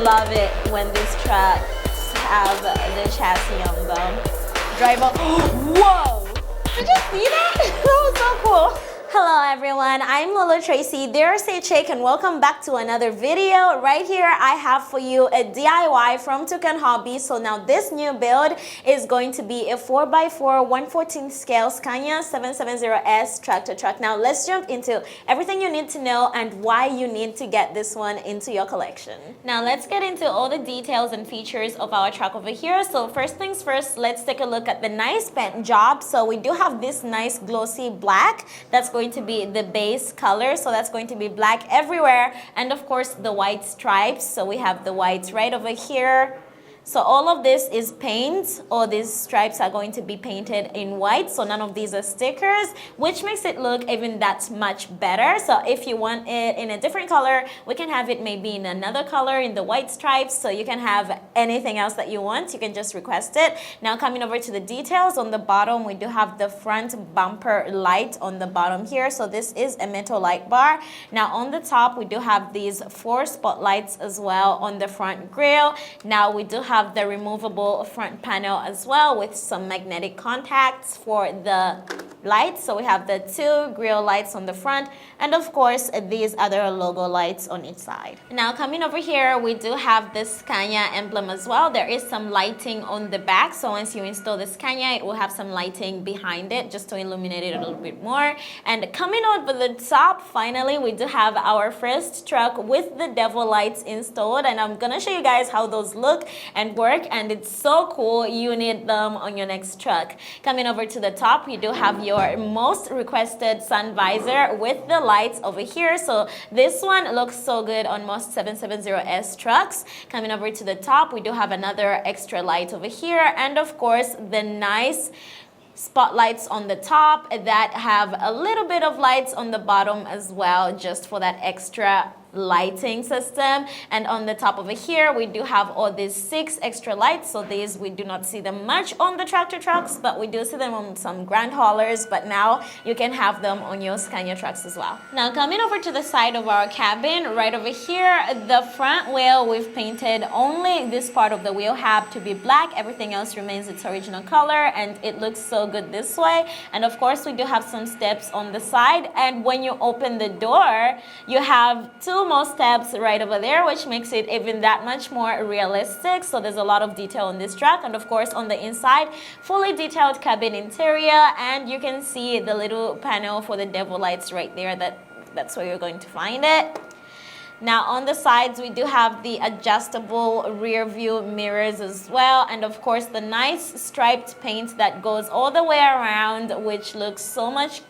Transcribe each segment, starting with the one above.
love it when these trucks have the chassis on them. Driver, whoa! Did you see that? That was so cool. Hello everyone, I'm Lola Tracy, there's a chick, and welcome back to another video. Right here I have for you a DIY from Toucan Hobby. So now this new build is going to be a 4x4 1/14 scale Scania 770S tractor truck. Now let's jump into everything you need to know and why you need to get this one into your collection. Now let's get into all the details and features of our truck over here. So first things first, let's take a look at the nice paint job. So we do have this nice glossy black that's going to be the base color, so that's going to be black everywhere, and of course the white stripes. So we have the whites right over here. So all of this is paint. All these stripes are going to be painted in white, so none of these are stickers, which makes it look even that much better. So if you want it in a different color, we can have it maybe in another color in the white stripes. So you can have anything else that you want, you can just request it. Now coming over to the details, on the bottom we do have the front bumper light on the bottom here. So this is a metal light bar. Now on the top we do have these 4 spotlights as well on the front grille. Now we do have the removable front panel as well with some magnetic contacts for the lights. So we have the 2 grille lights on the front, and of course these other logo lights on each side. Now coming over here, we do have the Scania emblem as well. There is some lighting on the back, so once you install the Scania, it will have some lighting behind it just to illuminate it a little bit more. And coming over the top, finally we do have our first truck with the devil lights installed, and I'm gonna show you guys how those look and work, and it's so cool. You need them on your next truck. Coming over to the top, you do have your most requested sun visor with the lights over here. So this one looks so good on most 770S trucks. Coming over to the top, we do have another extra light over here, and of course the nice spotlights on the top that have a little bit of lights on the bottom as well, just for that extra lighting system. And on the top over here we do have all these 6 extra lights. So these we do not see them much on the tractor trucks, but we do see them on some grand haulers. But now you can have them on your Scania trucks as well. Now coming over to the side of our cabin, right over here, the front wheel, we've painted only this part of the wheel hub to be black. Everything else remains its original color, and it looks so good this way. And of course we do have some steps on the side, and when you open the door you have 2 more steps right over there, which makes it even that much more realistic. So there's a lot of detail on this truck, and of course on the inside, fully detailed cabin interior, and you can see the little panel for the devil lights right there. That's where you're going to find it. Now on the sides we do have the adjustable rear view mirrors as well, and of course the nice striped paint that goes all the way around, which looks so much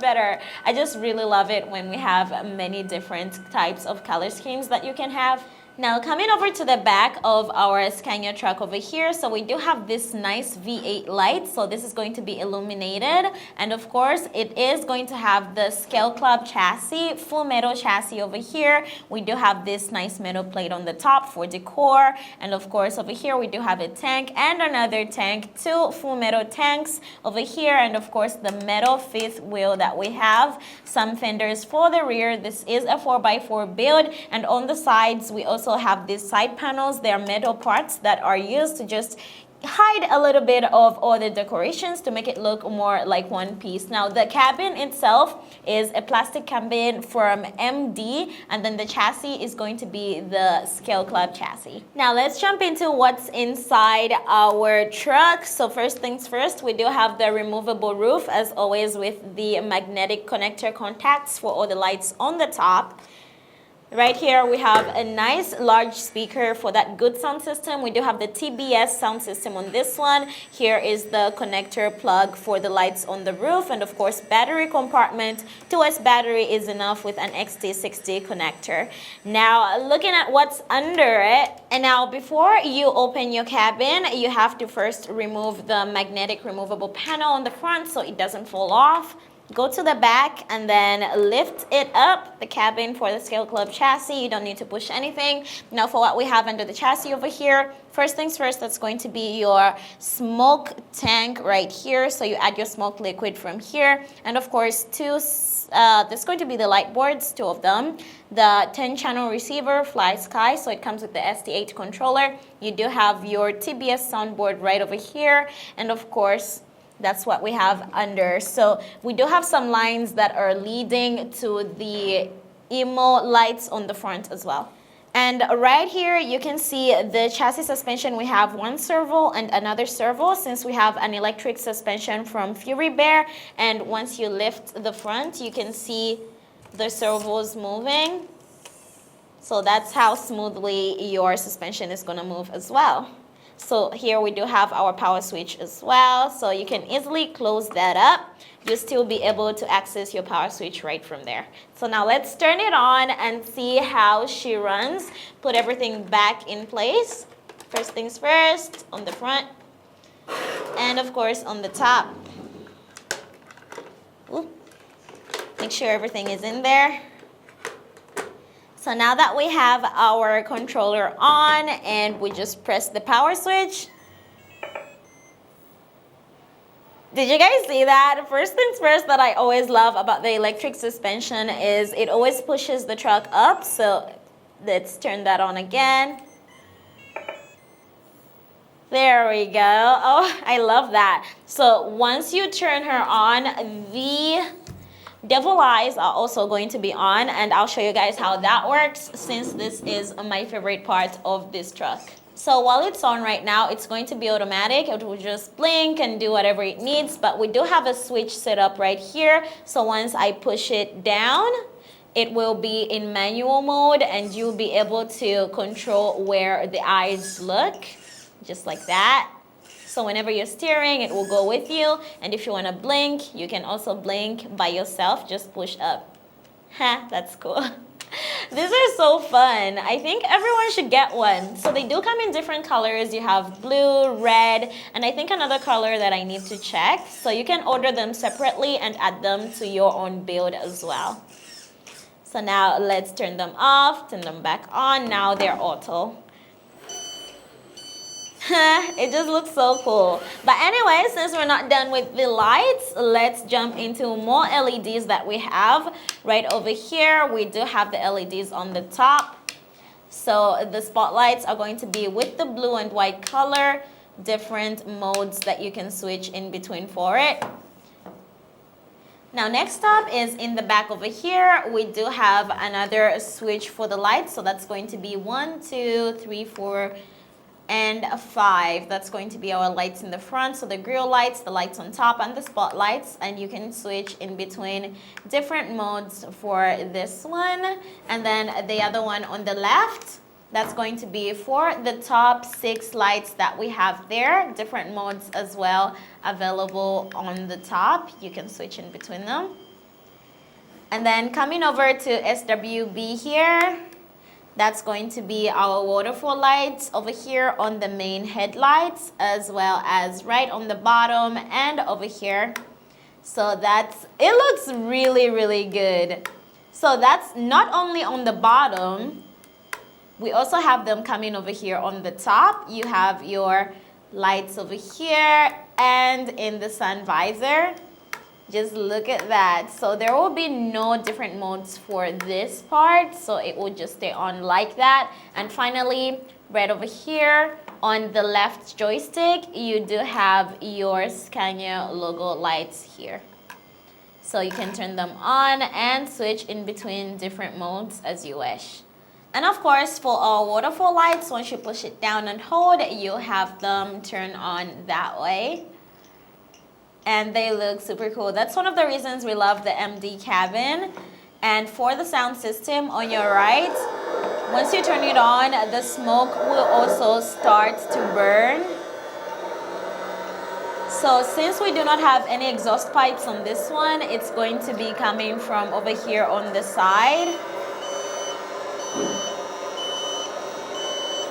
better. I just really love it when we have many different types of color schemes that you can have. Now coming over to the back of our Scania truck over here, so we do have this nice V8 light. So this is going to be illuminated, and of course it is going to have the Scale Club chassis, full metal chassis over here. We do have this nice metal plate on the top for decor, and of course over here we do have a tank and another tank, 2 full metal tanks over here, and of course the metal 5th wheel that we have, some fenders for the rear. This is a 4x4 build, and on the sides we also have these side panels. They are metal parts that are used to just hide a little bit of all the decorations to make it look more like one piece. Now the cabin itself is a plastic cabin from MD, and then the chassis is going to be the Scale Club chassis. Now let's jump into what's inside our truck. So first things first, we do have the removable roof as always, with the magnetic connector contacts for all the lights on the top. Right here we have a nice large speaker for that good sound system. We do have the TBS sound system on this one. Here is the connector plug for the lights on the roof, and of course battery compartment. 2S battery is enough with an XT60 connector. Now looking at what's under it, and now before you open your cabin, you have to first remove the magnetic removable panel on the front so it doesn't fall off. go to the back and then lift it up, the cabin for the Scale Club chassis. You don't need to push anything. Now for what we have under the chassis over here, first things first, that's going to be your smoke tank right here. So you add your smoke liquid from here. And of course, there's going to be the light boards, 2 of them. The 10-channel receiver, Fly Sky, so it comes with the ST8 controller. You do have your TBS soundboard right over here. And of course, that's what we have under. So we do have some lines that are leading to the emo lights on the front as well. And right here, you can see the chassis suspension. We have one servo and another servo, since we have an electric suspension from Fury Bear. And once you lift the front, you can see the servos moving. So that's how smoothly your suspension is going to move as well. So here we do have our power switch as well, so you can easily close that up. You'll still be able to access your power switch right from there. So now let's turn it on and see how she runs. Put everything back in place. First things first, on the front, and of course on the top. Ooh. Make sure everything is in there. So now that we have our controller on and we just press the power switch. Did you guys see that? First things first that I always love about the electric suspension is it always pushes the truck up. So let's turn that on again. There we go. Oh, I love that. So once you turn her on, the devil eyes are also going to be on, and I'll show you guys how that works, since this is my favorite part of this truck. So while it's on right now, it's going to be automatic. It will just blink and do whatever it needs, but we do have a switch set up right here. So once I push it down, it will be in manual mode, and you'll be able to control where the eyes look, just like that. So whenever you're steering, it will go with you. And if you want to blink, you can also blink by yourself. Just push up. Ha, that's cool. These are so fun. I think everyone should get one. So they do come in different colors. You have blue, red, and I think another color that I need to check. So you can order them separately and add them to your own build as well. So now let's turn them off, turn them back on. Now they're auto. It just looks so cool. But anyway, since we're not done with the lights, let's jump into more LEDs that we have. Right over here, we do have the LEDs on the top. So the spotlights are going to be with the blue and white color, different modes that you can switch in between for it. Now next up is in the back over here, we do have another switch for the lights. So that's going to be 1, 2, 3, 4, and 5. That's going to be our lights in the front. So the grill lights, the lights on top, and the spotlights. And you can switch in between different modes for this one. And then the other one on the left, that's going to be for the top 6 lights that we have there. Different modes as well available on the top. You can switch in between them. And then coming over to SWB here, that's going to be our waterfall lights over here on the main headlights, as well as right on the bottom and over here. So it looks really, really good. So that's not only on the bottom, we also have them coming over here on the top. You have your lights over here and in the sun visor. Just look at that. So there will be no different modes for this part. So it will just stay on like that. And finally, right over here on the left joystick, you do have your Scania logo lights here. So you can turn them on and switch in between different modes as you wish. And of course, for our waterfall lights, once you push it down and hold, you'll have them turn on that way. And they look super cool. That's one of the reasons we love the MD cabin. And for the sound system on your right, once you turn it on, the smoke will also start to burn. So since we do not have any exhaust pipes on this one, it's going to be coming from over here on the side.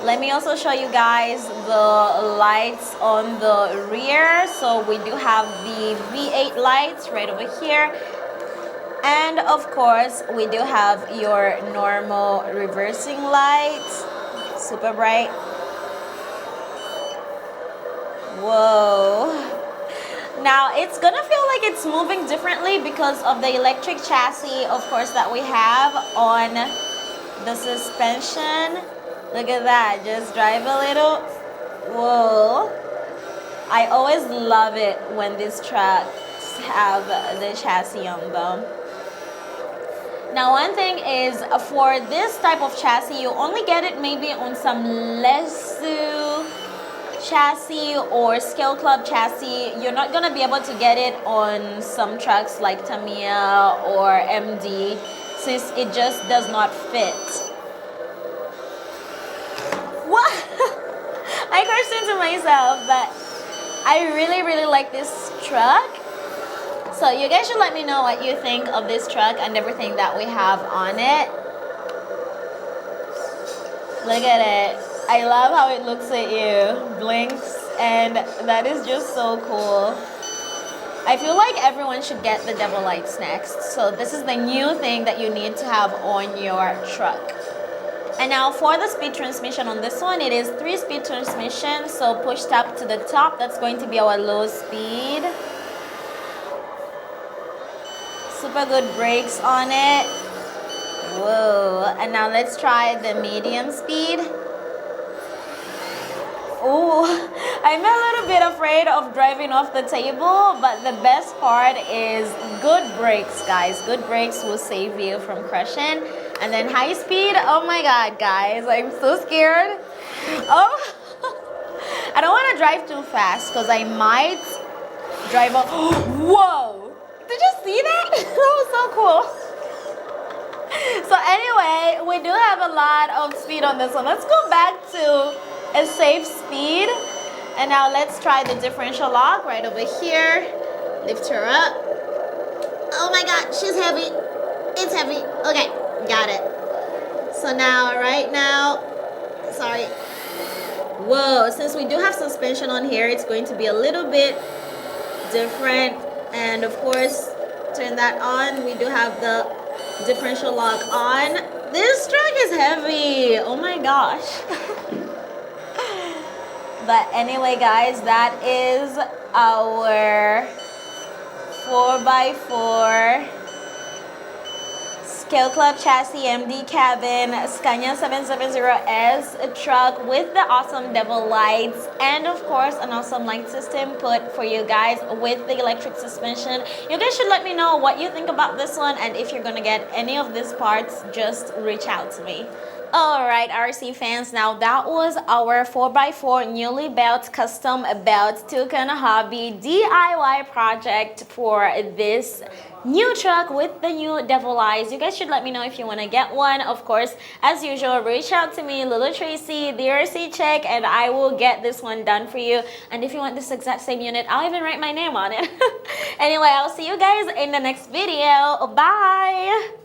Let me also show you guys the lights on the rear. So we do have the V8 lights right over here. And of course, we do have your normal reversing lights. Super bright. Whoa. Now it's gonna feel like it's moving differently because of the electric chassis, of course, that we have on the suspension. Look at that, just drive a little. Whoa. I always love it when these trucks have the chassis on them. Now one thing is, for this type of chassis, you only get it maybe on some Lesu chassis or Scale Club chassis. You're not gonna be able to get it on some trucks like Tamiya or MD, since it just does not fit. What? I cursed into myself, but I really like this truck. So you guys should let me know what you think of this truck and everything that we have on it. Look at it. I love how it looks at you, blinks, and that is just so cool. I feel like everyone should get the devil lights next. So this is the new thing that you need to have on your truck. And now for the speed transmission on this one, it is 3-speed transmission. So pushed up to the top, that's going to be our low speed. Super good brakes on it. Whoa. And now let's try the medium speed. Oh, I'm a little bit afraid of driving off the table, but the best part is good brakes, guys. Good brakes will save you from crashing. And then high speed, oh my God, guys, I'm so scared. Oh, I don't want to drive too fast because I might drive off. Whoa, did you see that? That was so cool. So anyway, we do have a lot of speed on this one. Let's go back to a safe speed. And now let's try the differential lock right over here. Lift her up. Oh my God, she's heavy. It's heavy. Okay, got it. So now, right now, sorry. Whoa, since we do have suspension on here, it's going to be a little bit different. And of course, turn that on. We do have the differential lock on. This truck is heavy. Oh my gosh. But anyway, guys, that is our 4x4 Scale Club chassis MD cabin Scania 770S truck with the awesome devil lights, and of course an awesome light system put for you guys with the electric suspension. You guys should let me know what you think about this one, and if you're gonna get any of these parts, just reach out to me. Alright, RC fans, now that was our 4x4 newly built custom belt Tucson hobby DIY project for this new truck with the new devil eyes. You guys should let me know if you want to get one. Of course, as usual, reach out to me, Lulu Tracy, the RC Check, and I will get this one done for you. And if you want this exact same unit, I'll even write my name on it. Anyway, I'll see you guys in the next video. Bye!